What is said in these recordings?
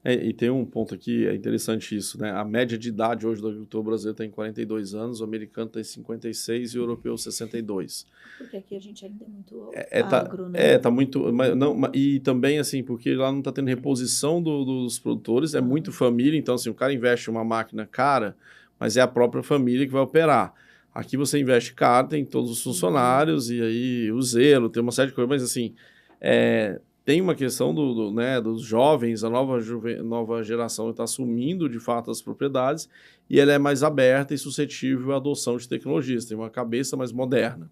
E tem um ponto aqui, é interessante isso, né? A média de idade hoje do agricultor brasileiro está em 42 anos, o americano está em 56 e o europeu 62. Porque aqui a gente ainda é muito Tá, agro, né? tá muito. E também, assim, porque lá não está tendo reposição dos produtores, é muito família, então, assim, o cara investe em uma máquina cara, mas é a própria família que vai operar. Aqui você investe caro, tem todos os funcionários, e aí o zelo, tem uma série de coisas, mas, assim, tem uma questão né, dos jovens, a nova geração está assumindo, de fato, as propriedades, e ela é mais aberta e suscetível à adoção de tecnologias, tem uma cabeça mais moderna.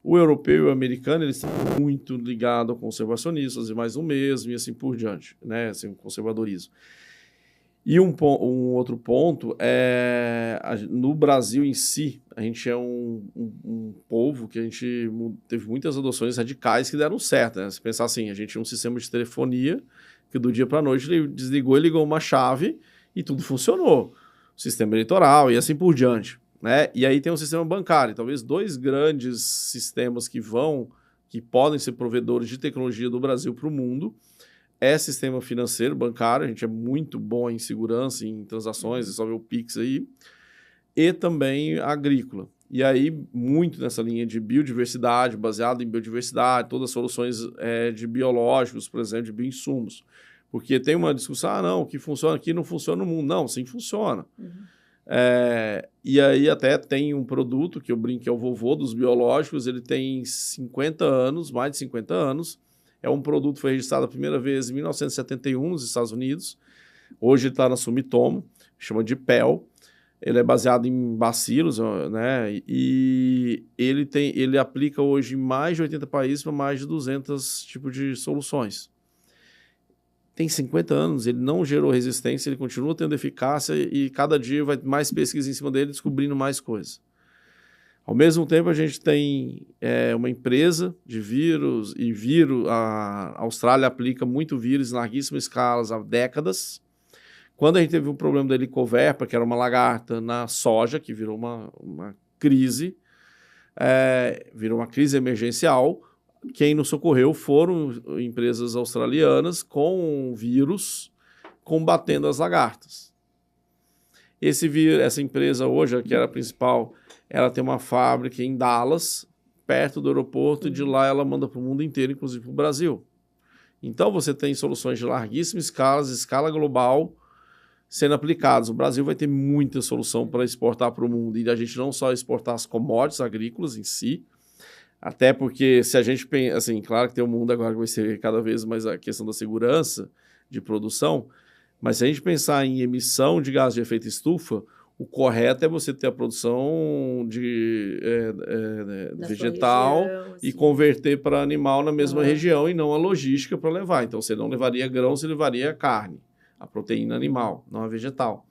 O europeu e o americano, eles estão muito ligados ao conservacionistas e mais o mesmo, e assim por diante, né? Assim, o conservadorismo. E um outro ponto é, no Brasil em si, a gente é um povo que a gente teve muitas adoções radicais que deram certo, né? Se pensar assim, a gente tinha um sistema de telefonia que do dia para a noite ele desligou e ligou uma chave e tudo funcionou. O sistema eleitoral e assim por diante, né? E aí tem um sistema bancário, talvez dois grandes sistemas que podem ser provedores de tecnologia do Brasil para o mundo, sistema financeiro, bancário, a gente é muito bom em segurança, em transações, é só ver o Pix aí, e também agrícola. E aí, muito nessa linha de biodiversidade, baseado em biodiversidade, todas as soluções de biológicos, por exemplo, de bioinsumos. Porque tem uma discussão, não, o que funciona aqui não funciona no mundo. Não, sim funciona. E aí até tem um produto que eu brinco que é o vovô dos biológicos, ele tem 50 anos, mais de 50 anos, é um produto que foi registrado a primeira vez em 1971 nos Estados Unidos. Hoje está na Sumitomo, chama de PEL. Ele é baseado em bacilos, né? E ele aplica hoje em mais de 80 países para mais de 200 tipos de soluções. Tem 50 anos, ele não gerou resistência, ele continua tendo eficácia e cada dia vai mais pesquisa em cima dele, descobrindo mais coisas. Ao mesmo tempo, a gente tem uma empresa de vírus, a Austrália aplica muito vírus em larguíssimas escalas há décadas. Quando a gente teve um problema da helicoverpa, que era uma lagarta na soja, que virou uma crise, virou uma crise emergencial, quem nos socorreu foram empresas australianas com vírus combatendo as lagartas. Essa empresa hoje, que era a principal, ela tem uma fábrica em Dallas, perto do aeroporto, e de lá ela manda para o mundo inteiro, inclusive para o Brasil. Então você tem soluções de larguíssima escala global, sendo aplicadas. O Brasil vai ter muita solução para exportar para o mundo, e a gente não só exportar as commodities agrícolas em si, até porque se a gente pensa, assim, claro que tem um mundo agora que vai ser cada vez mais a questão da segurança de produção, mas se a gente pensar em emissão de gás de efeito estufa, o correto é você ter a produção de vegetal região, e assim. converter para animal na mesma região e não a logística para levar. Então você não levaria grão, você levaria carne, a proteína animal, não a vegetal.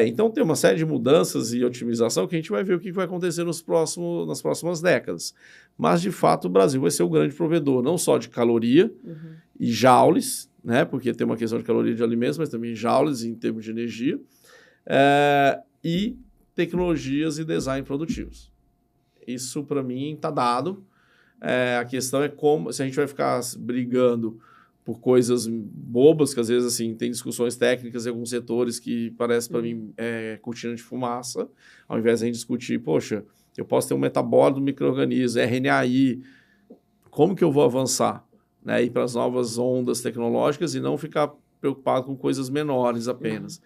Então tem uma série de mudanças e otimização que a gente vai ver o que vai acontecer nas próximas décadas. Mas, de fato, o Brasil vai ser o grande provedor, não só de caloria e joules, né, porque tem uma questão de caloria de alimentos, mas também joules em termos de energia, e tecnologias e design produtivos. Isso, para mim, está dado. A questão é como, se a gente vai ficar brigando por coisas bobas, que às vezes assim, tem discussões técnicas em alguns setores que parece para mim cortina de fumaça, ao invés de a gente discutir, poxa, eu posso ter um metabólito do micro-organismo, RNAi, como que eu vou avançar? Né, ir para as novas ondas tecnológicas e não ficar preocupado com coisas menores apenas.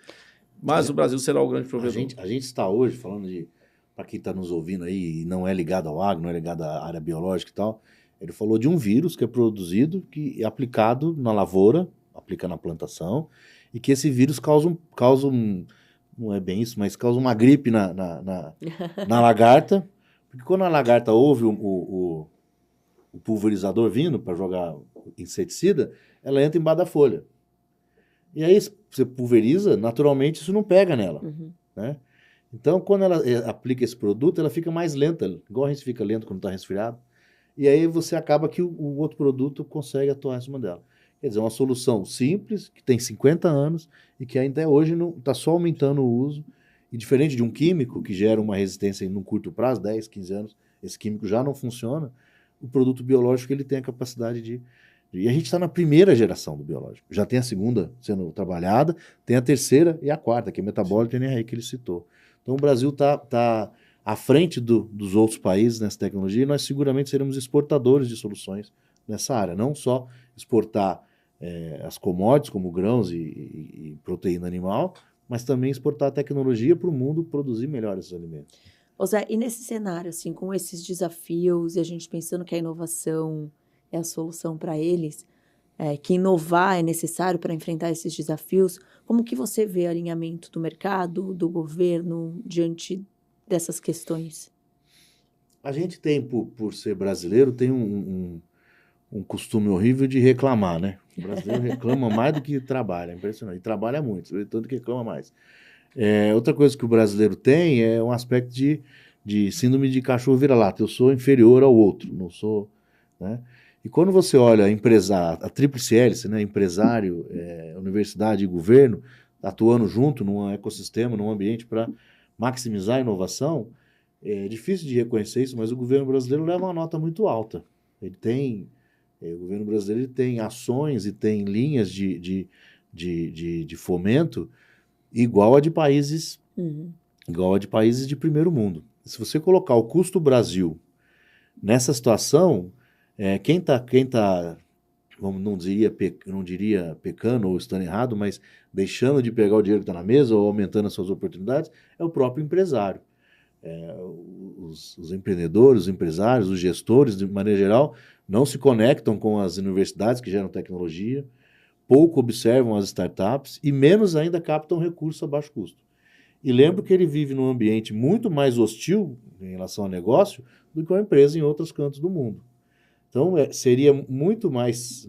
Mas o Brasil será o grande provedor. A gente está hoje falando de, para quem está nos ouvindo aí e não é ligado ao agro, não é ligado à área biológica e tal, ele falou de um vírus que é produzido, que é aplicado na lavoura, aplica na plantação, e que esse vírus causa não é bem isso, mas causa uma gripe na lagarta, porque quando a lagarta ouve o pulverizador vindo para jogar inseticida, ela entra embaixo da folha. E aí você pulveriza, naturalmente isso não pega nela, né? Então, quando ela aplica esse produto, ela fica mais lenta, igual a gente fica lento quando está resfriado. E aí você acaba que o outro produto consegue atuar em cima dela. Quer dizer, uma solução simples, que tem 50 anos e que ainda hoje está só aumentando o uso. E diferente de um químico que gera uma resistência em um curto prazo, 10, 15 anos, esse químico já não funciona, o produto biológico ele tem a capacidade E a gente está na primeira geração do biológico. Já tem a segunda sendo trabalhada, tem a terceira e a quarta, que é metabólica e NRI que ele citou. Então o Brasil está à frente dos outros países nessa tecnologia e nós seguramente seremos exportadores de soluções nessa área. Não só exportar as commodities, como grãos e proteína animal, mas também exportar tecnologia para o mundo produzir melhor esses alimentos. Ô Zé, e nesse cenário, assim, com esses desafios e a gente pensando que a inovação é a solução para eles, que inovar é necessário para enfrentar esses desafios, como que você vê o alinhamento do mercado, do governo, diante dessas questões? A gente tem, por ser brasileiro, tem um costume horrível de reclamar, né? O brasileiro reclama mais do que trabalha, é impressionante. E trabalha muito, tanto que reclama mais. Outra coisa que o brasileiro tem é um aspecto de síndrome de cachorro vira-lata. Eu sou inferior ao outro, não sou... Né? E quando você olha a tríplice hélice, né? Empresário, universidade e governo, atuando junto num ecossistema, num ambiente para maximizar a inovação, é difícil de reconhecer isso, mas o governo brasileiro leva uma nota muito alta. O governo brasileiro tem ações e tem linhas de fomento igual a de países de primeiro mundo. Se você colocar o custo Brasil nessa situação, quem tá não diria pecando ou estando errado, mas deixando de pegar o dinheiro que está na mesa ou aumentando as suas oportunidades, é o próprio empresário. Os empreendedores, os empresários, os gestores, de maneira geral, não se conectam com as universidades que geram tecnologia, pouco observam as startups e menos ainda captam recursos a baixo custo. E lembro que ele vive num ambiente muito mais hostil em relação ao negócio do que uma empresa em outros cantos do mundo. Então, seria muito mais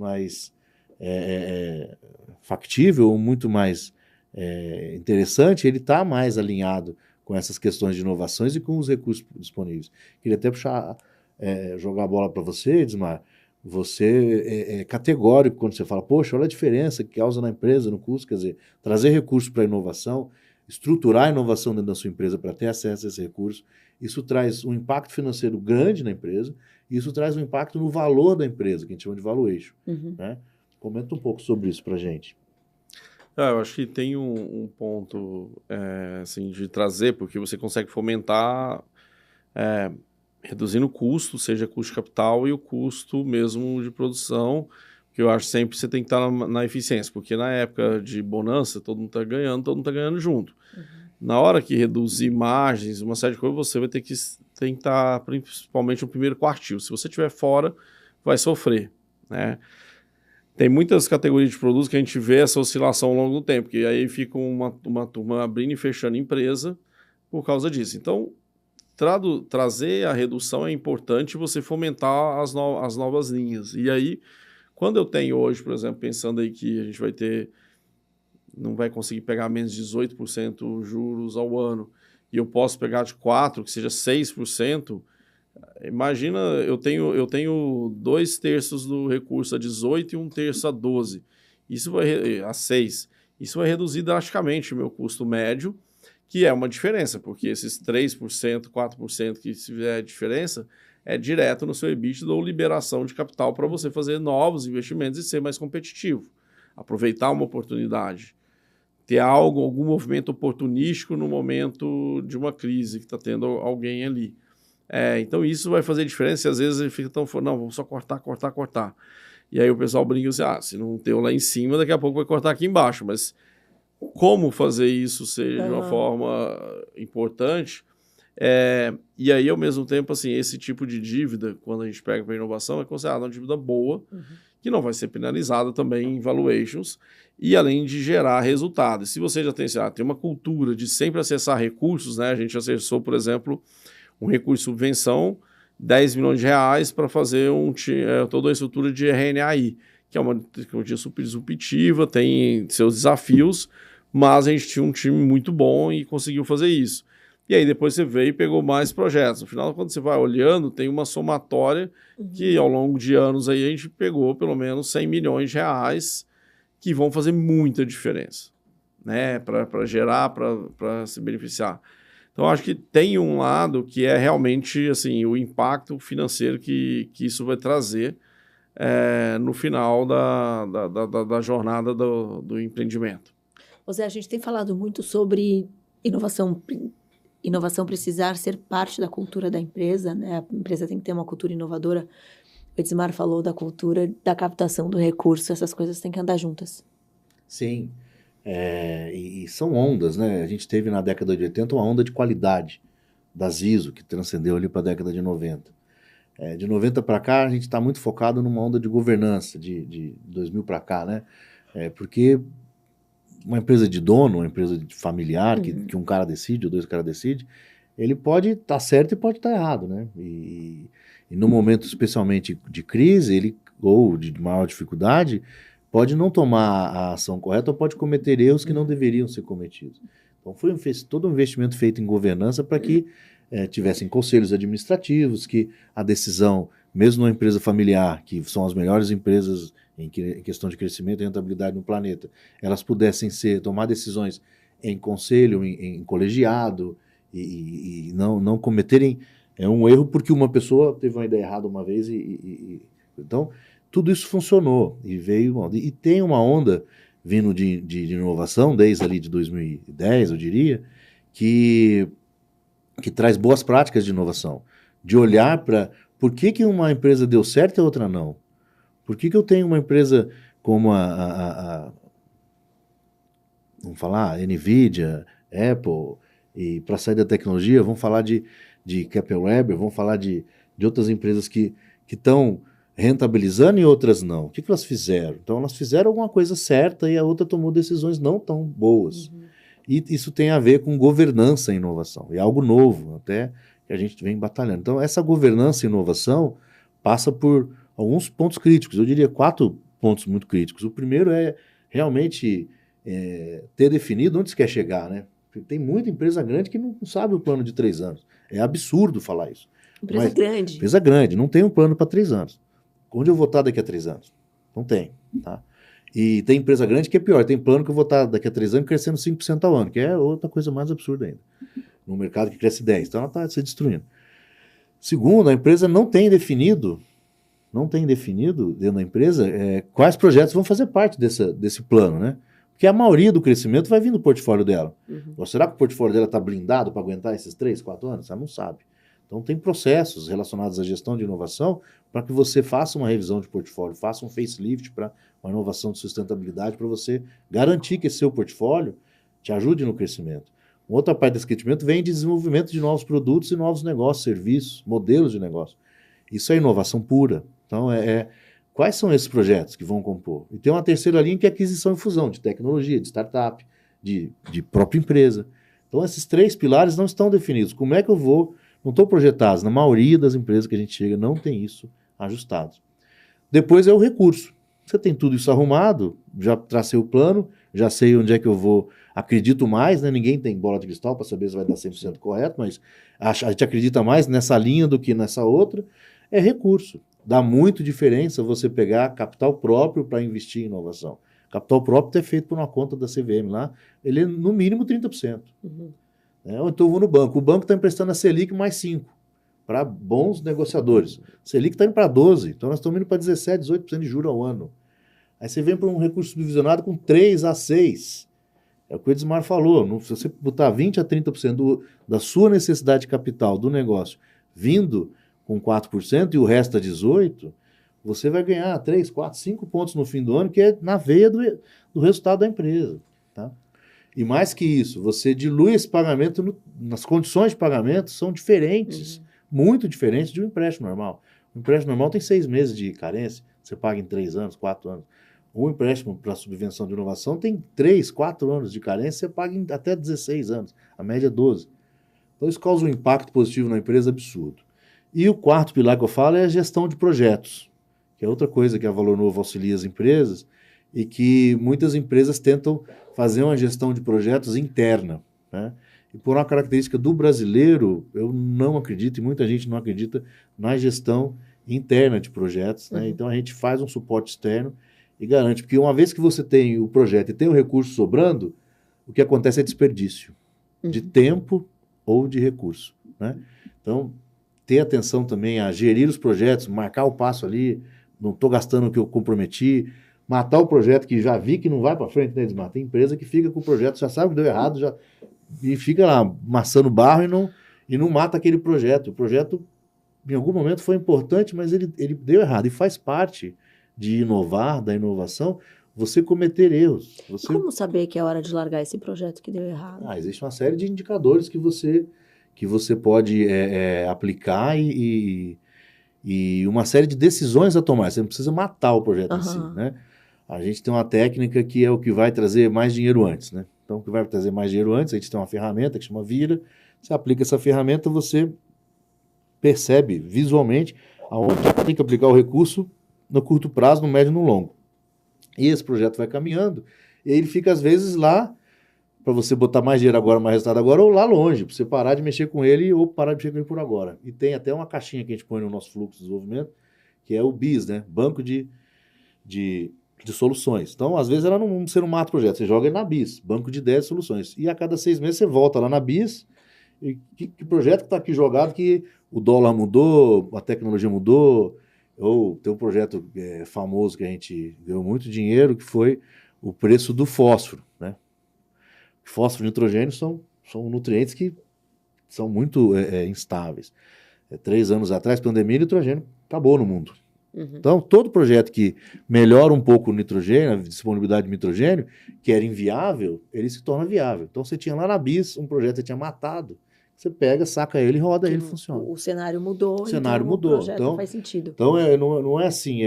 factível, muito mais interessante ele estar mais alinhado com essas questões de inovações e com os recursos disponíveis. Queria até jogar a bola para você, Edmar. Você é categórico quando você fala, poxa, olha a diferença que causa na empresa, no custo, quer dizer, trazer recursos para a inovação, estruturar a inovação dentro da sua empresa para ter acesso a esse recurso, isso traz um impacto financeiro grande na empresa, e isso traz um impacto no valor da empresa, que a gente chama de valuation. Né? Comenta um pouco sobre isso para a gente. Eu acho que tem um ponto assim, de trazer, porque você consegue fomentar reduzindo o custo, seja custo de capital e o custo mesmo de produção, que eu acho sempre que você tem que estar na eficiência, porque na época de bonança, todo mundo está ganhando junto. Na hora que reduzir margens, uma série de coisas, você vai ter que tentar, principalmente no primeiro quartil. Se você estiver fora, vai sofrer, né? Tem muitas categorias de produtos que a gente vê essa oscilação ao longo do tempo, que aí fica uma turma abrindo e fechando empresa por causa disso. Então, trazer a redução é importante, você fomentar as novas linhas. E aí, quando eu tenho hoje, por exemplo, pensando aí que a gente não vai conseguir pegar menos de 18% juros ao ano, e eu posso pegar de 4%, que seja 6%, imagina, eu tenho 2/3 do recurso a 18% e 1/3 a 12%, a 6%. Isso vai reduzir drasticamente o meu custo médio, que é uma diferença, porque esses 3%, 4% que se fizer diferença, é direto no seu EBITDA ou liberação de capital para você fazer novos investimentos e ser mais competitivo. Aproveitar uma oportunidade. Ter algum movimento oportunístico no momento de uma crise que está tendo alguém ali. Então isso vai fazer diferença e às vezes ele fica tão não, vamos só cortar. E aí o pessoal brinca assim, se não tem lá em cima, daqui a pouco vai cortar aqui embaixo. Mas como fazer isso ser de uma forma importante? E aí, ao mesmo tempo, assim, esse tipo de dívida, quando a gente pega para inovação, é considerada uma dívida boa, que não vai ser penalizada também em valuations, e além de gerar resultados. Se você já tem uma cultura de sempre acessar recursos, né? A gente acessou, por exemplo, um recurso de subvenção, 10 milhões de reais para fazer toda a estrutura de RNAi, que é uma tecnologia super disruptiva, tem seus desafios, mas a gente tinha um time muito bom e conseguiu fazer isso. E aí depois você veio e pegou mais projetos. No final, quando você vai olhando, tem uma somatória que ao longo de anos aí a gente pegou pelo menos 100 milhões de reais que vão fazer muita diferença, né? Para gerar, para se beneficiar. Então, acho que tem um lado que é realmente assim, o impacto financeiro que isso vai trazer no final da jornada do empreendimento. José, a gente tem falado muito sobre inovação precisar ser parte da cultura da empresa, né? A empresa tem que ter uma cultura inovadora. O Edmar falou da cultura da captação do recurso, essas coisas têm que andar juntas. Sim, e são ondas, né? A gente teve na década de 80 uma onda de qualidade das ISO, que transcendeu ali para a década de 90. De 90 para cá, a gente está muito focado numa onda de governança, de 2000 para cá, né? Porque uma empresa de dono, uma empresa familiar, que um cara decide, ou dois caras decidem, ele pode estar certo e pode estar errado, né? E no momento, especialmente de crise, ou de maior dificuldade, pode não tomar a ação correta ou pode cometer erros que não deveriam ser cometidos. Então, foi todo um investimento feito em governança para que tivessem conselhos administrativos, que a decisão, mesmo numa empresa familiar, que são as melhores empresas em questão de crescimento e rentabilidade no planeta, elas pudessem tomar decisões em conselho, em colegiado, e não cometerem um erro porque uma pessoa teve uma ideia errada uma vez. Então, tudo isso funcionou e tem uma onda vindo de inovação desde ali de 2010, eu diria, que traz boas práticas de inovação, de olhar para por que uma empresa deu certo e a outra não. Por que eu tenho uma empresa como vamos falar, NVIDIA, Apple, e para sair da tecnologia, vamos falar de Kepler Weber, vamos falar de outras empresas que estão rentabilizando e outras não. O que elas fizeram? Então, elas fizeram alguma coisa certa e a outra tomou decisões não tão boas. E isso tem a ver com governança e inovação. É algo novo, até que a gente vem batalhando. Então, essa governança e inovação passa por alguns pontos críticos. Eu diria 4 pontos muito críticos. O primeiro é realmente ter definido onde você quer chegar, né? Tem muita empresa grande que não sabe o plano de 3 anos. É absurdo falar isso. Empresa grande. Empresa grande, não tem um plano para 3 anos. Onde eu vou estar daqui a 3 anos? Não tem, tá? E tem empresa grande que é pior, tem plano que eu vou estar daqui a 3 anos crescendo 5% ao ano, que é outra coisa mais absurda ainda. No mercado que cresce 10%, então ela está se destruindo. Segundo, a empresa não tem definido dentro da empresa quais projetos vão fazer parte desse plano, né? Porque a maioria do crescimento vai vir do portfólio dela. Ou será que o portfólio dela está blindado para aguentar esses 3, 4 anos? Ela não sabe. Então, tem processos relacionados à gestão de inovação para que você faça uma revisão de portfólio, faça um facelift para uma inovação de sustentabilidade, para você garantir que esse seu portfólio te ajude no crescimento. Uma outra parte desse crescimento vem de desenvolvimento de novos produtos e novos negócios, serviços, modelos de negócio. Isso é inovação pura. Então, quais são esses projetos que vão compor? E tem uma terceira linha que é aquisição e fusão de tecnologia, de startup, de própria empresa. Então, esses 3 pilares não estão definidos. Como é que eu vou... Não estão projetados. Na maioria das empresas que a gente chega, não tem isso ajustado. Depois é o recurso. Você tem tudo isso arrumado, já tracei o plano, já sei onde é que eu vou, acredito mais, né? Ninguém tem bola de cristal para saber se vai dar 100% correto, mas a gente acredita mais nessa linha do que nessa outra. É recurso. Dá muito diferença você pegar capital próprio para investir em inovação. Capital próprio é feito por uma conta da CVM lá, ele é no mínimo 30%. Ou então eu vou no banco. O banco está emprestando a Selic mais 5% para bons negociadores. Selic está indo para 12%, então nós estamos indo para 17%, 18% de juros ao ano. Aí você vem para um recurso subvisionado com 3% a 6%. É o que o Edmar falou. Se você botar 20% a 30% da sua necessidade de capital do negócio vindo com 4% e o resto a 18%, você vai ganhar 3, 4, 5 pontos no fim do ano, que é na veia do resultado da empresa. Tá? E mais que isso, você dilui esse pagamento, nas condições de pagamento são diferentes, muito diferentes de um empréstimo normal. O empréstimo normal tem 6 meses de carência, você paga em 3 anos, 4 anos. Um empréstimo para subvenção de inovação tem 3, 4 anos de carência, você paga em até 16 anos, a média é 12. Então isso causa um impacto positivo na empresa absurdo. E o 4º pilar que eu falo é a gestão de projetos, que é outra coisa que a Valor Novo auxilia as empresas, e que muitas empresas tentam fazer uma gestão de projetos interna, né? E por uma característica do brasileiro, eu não acredito, e muita gente não acredita, na gestão interna de projetos, né? Então a gente faz um suporte externo e garante, porque uma vez que você tem o projeto e tem o recurso sobrando, o que acontece é desperdício de tempo ou de recurso, né? Então, ter atenção também a gerir os projetos, marcar o passo ali, não estou gastando o que eu comprometi, matar o projeto que já vi que não vai para frente, né, Edmar? Tem empresa que fica com o projeto, já sabe que deu errado, já, e fica lá amassando barro e não mata aquele projeto. O projeto, em algum momento, foi importante, mas ele deu errado. E faz parte de inovar, da inovação, você cometer erros. Como saber que é hora de largar esse projeto que deu errado? Existe uma série de indicadores que você pode aplicar e uma série de decisões a tomar. Você não precisa matar o projeto em si, né? A gente tem uma técnica que é o que vai trazer mais dinheiro antes, né? Então, o que vai trazer mais dinheiro antes, a gente tem uma ferramenta que chama Vira. Você aplica essa ferramenta, você percebe visualmente aonde tem que aplicar o recurso no curto prazo, no médio e no longo. E esse projeto vai caminhando, e ele fica, às vezes, lá para você botar mais dinheiro agora, mais resultado agora, ou lá longe, para você parar de mexer com ele ou parar de mexer com ele por agora. E tem até uma caixinha que a gente põe no nosso fluxo de desenvolvimento, que é o BIS, né? Banco de soluções. Então, às vezes, você não mata o projeto, você joga ele na BIS, Banco de Ideias e Soluções. E a cada 6 meses você volta lá na BIS, e que projeto que está aqui jogado que o dólar mudou, a tecnologia mudou, ou tem um projeto famoso que a gente ganhou muito dinheiro, que foi o preço do fósforo, né? Fósforo e nitrogênio são nutrientes que são muito instáveis. 3 anos atrás, pandemia, nitrogênio acabou no mundo. Então, todo projeto que melhora um pouco o nitrogênio, a disponibilidade de nitrogênio, que era inviável, ele se torna viável. Então, você tinha lá na BIS um projeto que você tinha matado, você pega, saca ele, roda ele, funciona. O cenário mudou, o cenário mudou. O projeto faz sentido. Então, não é assim,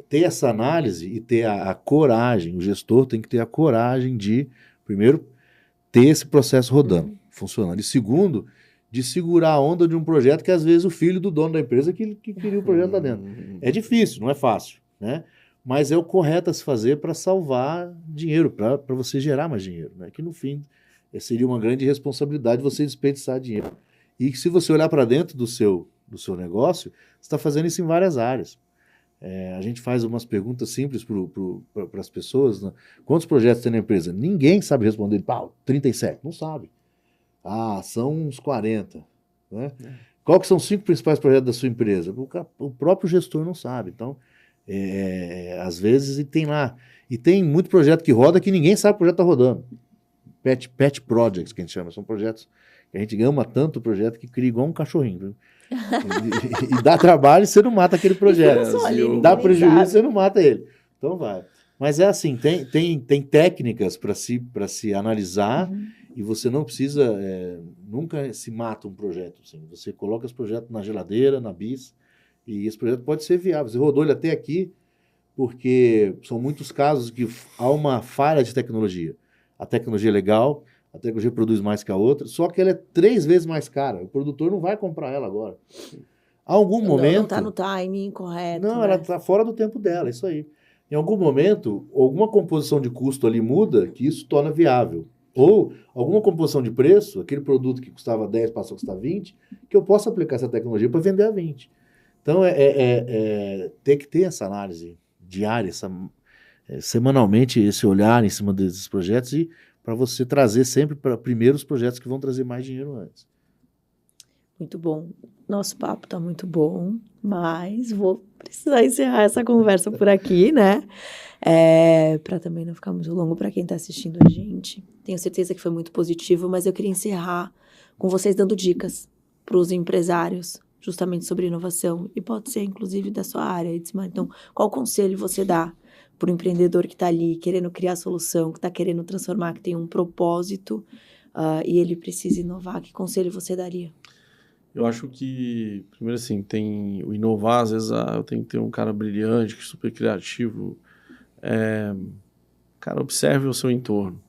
ter essa análise e ter a coragem, o gestor tem que ter a coragem de, primeiro, ter esse processo rodando, funcionando. E segundo, de segurar a onda de um projeto que, às vezes, o filho do dono da empresa que queria o projeto lá dentro. É difícil, não é fácil, né? Mas é o correto a se fazer para salvar dinheiro, para você gerar mais dinheiro, né? Que, no fim, seria uma grande responsabilidade você desperdiçar dinheiro. E que, se você olhar para dentro do seu negócio, você está fazendo isso em várias áreas. A gente faz umas perguntas simples para as pessoas, né? Quantos projetos tem na empresa? Ninguém sabe responder. 37. Não sabe. São uns 40. Né? Qual que são os 5 principais projetos da sua empresa? O próprio gestor não sabe. Então, às vezes, e tem muito projeto que roda que ninguém sabe que o projeto está rodando. Pet projects, que a gente chama. São projetos que a gente ama tanto o projeto que cria igual um cachorrinho. Viu? E dá trabalho, você não mata aquele projeto. Dá prejuízo, você não mata ele. Então vai. Mas é assim, tem técnicas para se analisar, e você não precisa, nunca se mata um projeto. Assim. Você coloca esse projeto na geladeira, na BIS, e esse projeto pode ser viável. Você rodou ele até aqui, porque são muitos casos que há uma falha de tecnologia. A tecnologia é legal, a tecnologia produz mais que a outra, só que ela é 3 vezes mais cara. O produtor não vai comprar ela agora. Há algum momento... Não está no timing correto. Não, ela está fora do tempo dela, isso aí. Em algum momento, alguma composição de custo ali muda, que isso torna viável. Ou alguma composição de preço, aquele produto que custava 10 passou a custar 20, que eu possa aplicar essa tecnologia para vender a 20. Então, tem que ter essa análise diária, semanalmente, esse olhar em cima desses projetos, e para você trazer sempre para primeiro os projetos que vão trazer mais dinheiro antes. Muito bom. Nosso papo está muito bom, mas vou precisar encerrar essa conversa por aqui, né? Para também não ficar muito longo para quem está assistindo a gente. Tenho certeza que foi muito positivo, mas eu queria encerrar com vocês dando dicas para os empresários, justamente sobre inovação, e pode ser, inclusive, da sua área, Edmar. Então, qual conselho você dá para o empreendedor que está ali querendo criar solução, que está querendo transformar, que tem um propósito e ele precisa inovar? Que conselho você daria? Eu acho que, primeiro assim, tem o inovar, às vezes eu tenho que ter um cara brilhante, super criativo. Cara, observe o seu entorno.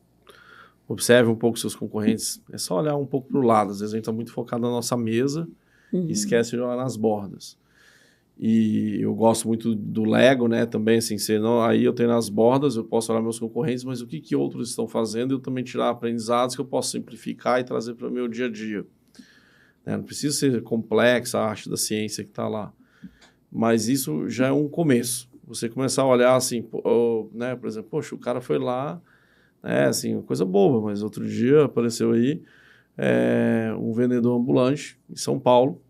Observe um pouco seus concorrentes. É só olhar um pouco para o lado. Às vezes a gente está muito focado na nossa mesa e esquece de olhar nas bordas. E eu gosto muito do Lego, né? Também, assim, aí eu tenho nas bordas, eu posso olhar meus concorrentes, mas o que outros estão fazendo, eu também tirar aprendizados que eu posso simplificar e trazer para o meu dia a dia. Não precisa ser complexa a arte da ciência que está lá. Mas isso já é um começo. Você começar a olhar assim, né? Por exemplo, poxa, o cara foi lá, assim, coisa boba, mas outro dia apareceu aí um vendedor ambulante em São Paulo,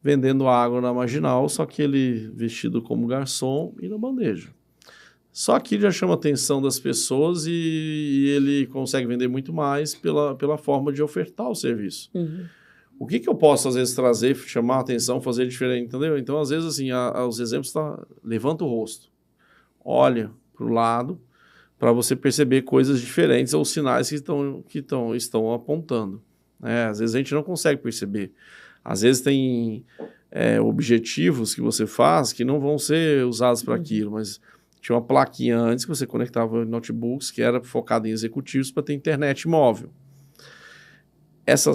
vendendo água na marginal, só que ele vestido como garçom e na bandeja. Só que já chama a atenção das pessoas e ele consegue vender muito mais pela forma de ofertar o serviço. O que eu posso, às vezes, trazer, chamar a atenção, fazer diferente, entendeu? Então, às vezes, assim, os exemplos levanta o rosto, olha para o lado, para você perceber coisas diferentes ou sinais que estão apontando. Às vezes a gente não consegue perceber. Às vezes tem objetivos que você faz que não vão ser usados para aquilo, mas tinha uma plaquinha antes que você conectava notebooks que era focado em executivos para ter internet móvel. Esse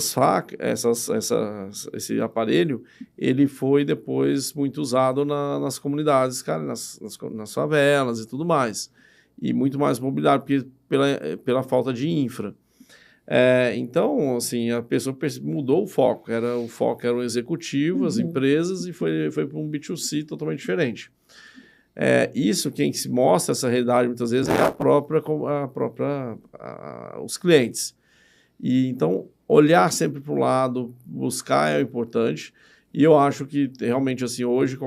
aparelho, ele foi depois muito usado nas comunidades, cara, nas favelas e tudo mais. E muito mais mobiliário, porque pela falta de infra. Então, assim, a pessoa mudou o foco. O foco era o executivo, as empresas, e foi para um B2C totalmente diferente. Isso, quem se mostra essa realidade, muitas vezes, é os clientes. E, então, olhar sempre para o lado, buscar é importante. E eu acho que, realmente, assim, hoje,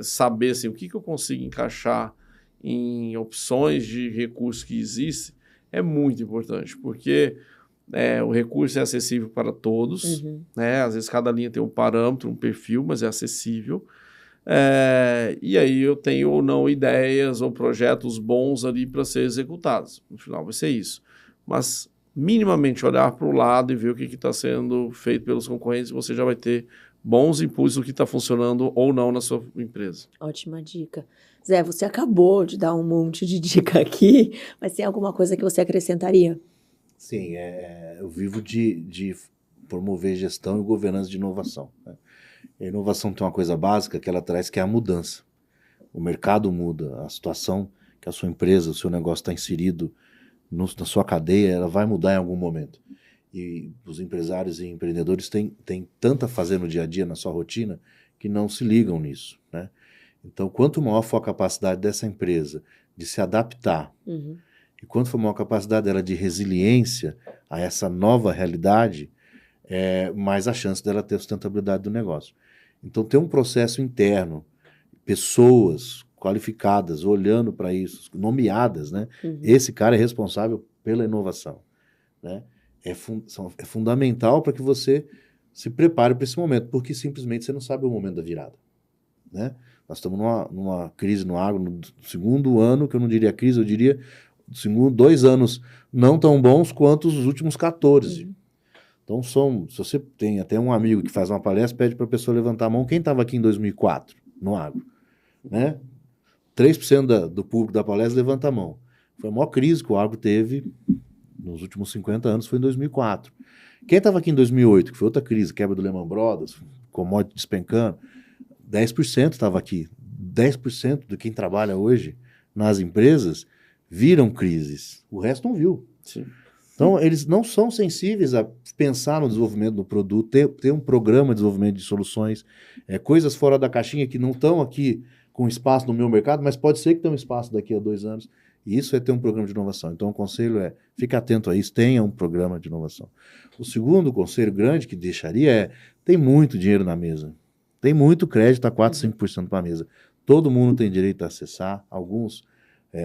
saber assim, o que eu consigo encaixar em opções de recursos que existem é muito importante, porque o recurso é acessível para todos, né? Às vezes cada linha tem um parâmetro, um perfil, mas é acessível. E aí eu tenho ou não ideias ou projetos bons ali para ser executados. No final vai ser isso. Mas minimamente olhar para o lado e ver o que está sendo feito pelos concorrentes, você já vai ter bons impulsos do que está funcionando ou não na sua empresa. Ótima dica. Zé, você acabou de dar um monte de dica aqui, mas tem alguma coisa que você acrescentaria? Sim, eu vivo de promover gestão e governança de inovação, né? A inovação tem uma coisa básica que ela traz, que é a mudança. O mercado muda, a situação que a sua empresa, o seu negócio está inserido na sua cadeia, ela vai mudar em algum momento. E os empresários e empreendedores têm tanto a fazer no dia a dia, na sua rotina, que não se ligam nisso, né? Então, quanto maior for a capacidade dessa empresa de se adaptar, e quanto for maior a capacidade dela de resiliência a essa nova realidade, mais a chance dela ter sustentabilidade do negócio. Então, ter um processo interno, pessoas qualificadas, olhando para isso, nomeadas, né? Esse cara é responsável pela inovação, né? É fundamental para que você se prepare para esse momento, porque simplesmente você não sabe o momento da virada, né? Nós estamos numa crise no agro, no segundo ano, que eu não diria crise, eu diria 2 anos não tão bons quanto os últimos 14. Então, se você tem até um amigo que faz uma palestra, pede para a pessoa levantar a mão, quem estava aqui em 2004, no agro, né? 3% do público da palestra levanta a mão. Foi a maior crise que o agro teve nos últimos 50 anos, foi em 2004. Quem estava aqui em 2008, que foi outra crise, quebra do Lehman Brothers, commodity despencando, 10% estava aqui. 10% de quem trabalha hoje nas empresas viram crises. O resto não viu. Sim. Então, eles não são sensíveis a pensar no desenvolvimento do produto, ter um programa de desenvolvimento de soluções, coisas fora da caixinha que não estão aqui com espaço no meu mercado, mas pode ser que tenha um espaço daqui a 2 anos. E isso é ter um programa de inovação. Então, o conselho fique atento a isso, tenha um programa de inovação. O segundo conselho grande que deixaria tem muito dinheiro na mesa. Tem muito crédito a 4%, 5% para a mesa. Todo mundo tem direito a acessar, alguns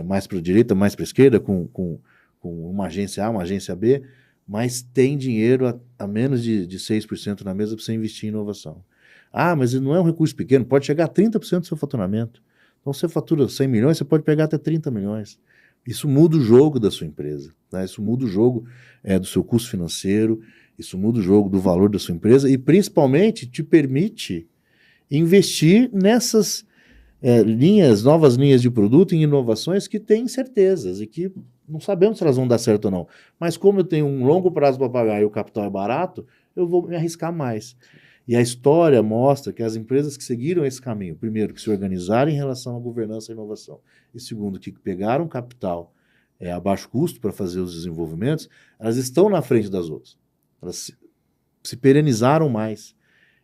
mais para a direita, mais para a esquerda, com uma agência A, uma agência B, mas tem dinheiro a menos de 6% na mesa para você investir em inovação. Ah, mas não é um recurso pequeno, pode chegar a 30% do seu faturamento. Então, você fatura 100 milhões, você pode pegar até 30 milhões. Isso muda o jogo da sua empresa, né? Isso muda o jogo do seu custo financeiro, isso muda o jogo do valor da sua empresa e, principalmente, te permite investir nessas novas linhas de produto, em inovações que têm certezas e que não sabemos se elas vão dar certo ou não. Mas como eu tenho um longo prazo para pagar e o capital é barato, eu vou me arriscar mais. E a história mostra que as empresas que seguiram esse caminho, primeiro, que se organizaram em relação à governança e inovação, e segundo, que pegaram capital a baixo custo para fazer os desenvolvimentos, elas estão na frente das outras. Elas se perenizaram mais.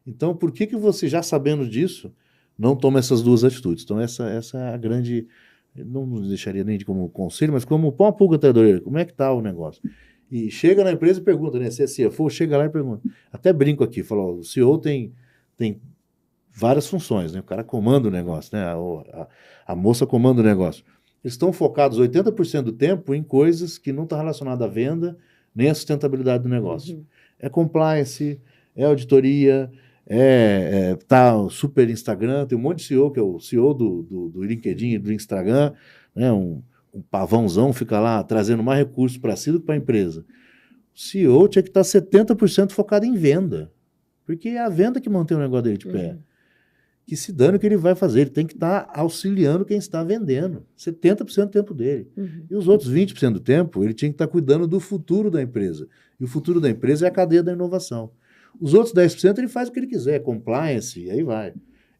Então, por que você, já sabendo disso, não toma essas duas atitudes? Então, essa é a grande... Não deixaria nem como conselho, mas como pão a pulga atrás da orelha. Como é que está o negócio? E chega na empresa e pergunta, né? Se é CFO, chega lá e pergunta. Até brinco aqui, fala, o CEO tem várias funções, né? O cara comanda o negócio, né? A moça comanda o negócio. Eles estão focados 80% do tempo em coisas que não estão relacionadas à venda nem à sustentabilidade do negócio. É compliance, é auditoria, tá o super Instagram, tem um monte de CEO, que é o CEO do LinkedIn e do Instagram, né? Um pavãozão fica lá trazendo mais recursos para si do que para a empresa. O CEO tinha que estar 70% focado em venda, porque é a venda que mantém o negócio dele de pé. Que se dane o que ele vai fazer, ele tem que estar auxiliando quem está vendendo, 70% do tempo dele. E os outros 20% do tempo, ele tinha que estar cuidando do futuro da empresa. E o futuro da empresa é a cadeia da inovação. Os outros 10% ele faz o que ele quiser, compliance, e aí vai.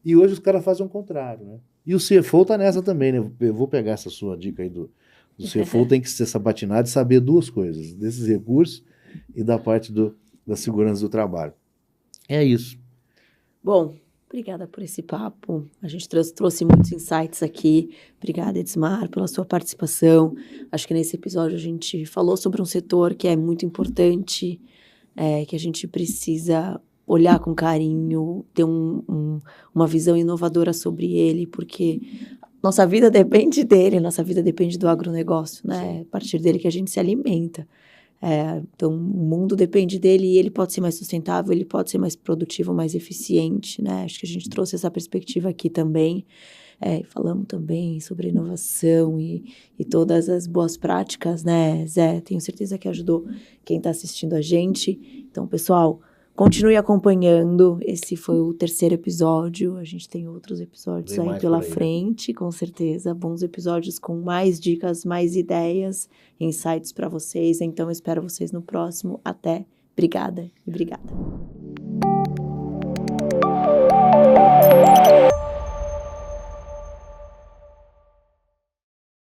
E hoje os caras fazem o contrário, né? E o CFO está nessa também, né? Eu vou pegar essa sua dica aí do CFO, tem que ser sabatinado e saber duas coisas, desses recursos e da parte da segurança do trabalho. É isso. Bom, obrigada por esse papo. A gente trouxe muitos insights aqui. Obrigada, Edmar, pela sua participação. Acho que nesse episódio a gente falou sobre um setor que é muito importante, que a gente precisa olhar com carinho, ter uma visão inovadora sobre ele, porque nossa vida depende dele, nossa vida depende do agronegócio, né? É a partir dele que a gente se alimenta. Então, o mundo depende dele e ele pode ser mais sustentável, ele pode ser mais produtivo, mais eficiente, né? Acho que a gente trouxe essa perspectiva aqui também. Falamos também sobre inovação e todas as boas práticas, né, Zé? Tenho certeza que ajudou quem está assistindo a gente. Então, pessoal, continue acompanhando. Esse foi o 3º episódio. A gente tem outros episódios aí pela frente, com certeza. Bons episódios com mais dicas, mais ideias, insights para vocês. Então, espero vocês no próximo. Até. Obrigada e obrigada.